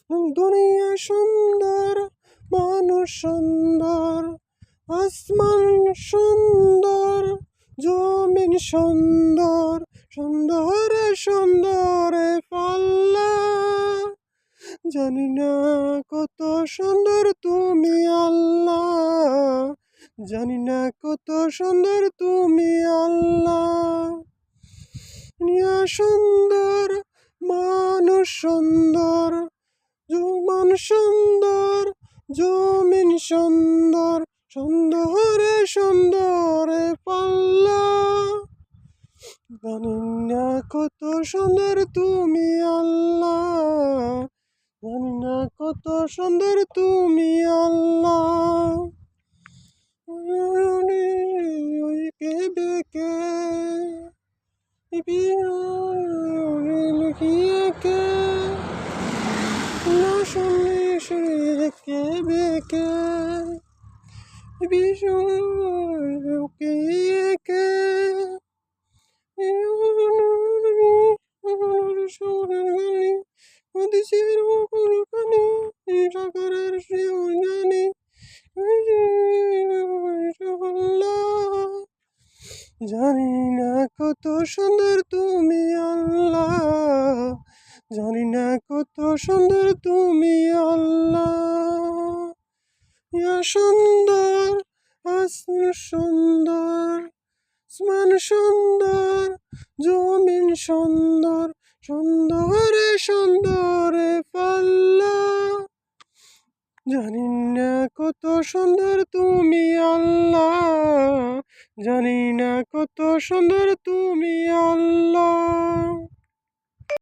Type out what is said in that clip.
দুনিয়া সুন্দর, মানুষ সুন্দর, আসমান সুন্দর, জমিন সুন্দর, সুন্দরে সুন্দরে পাল্লা। জানি না কত সুন্দর তুমি আল্লাহ, জানি না কত সুন্দর তুমি আল্লাহ। দুনিয়া সুন্দর, মানুষ সুন্দর, মানুষ সুন্দর, জমিন সুন্দর, সুন্দরে সুন্দরে পাল্লা। জানি না কত সুন্দর তুমি আল্লাহ, জানি না কত সুন্দর তুমি আল্লাহ। ওই কে বেকে লুকিয়ে কে না শুনলে শুনে কে বেকে কে কে সাগরের জানি জানি না কত সুন্দর তুমি আল্লাহ, জানি না কত সুন্দর তুমি আল্লাহ। ইয়া সুন্দর, আসমান সুন্দর, আসমান সুন্দর, জমিন সুন্দর, সুন্দরে সুন্দরে পাল্লা। জানি না কত সুন্দর তুমি আল্লাহ, জানি না কত সুন্দর তুমি আল্লাহ।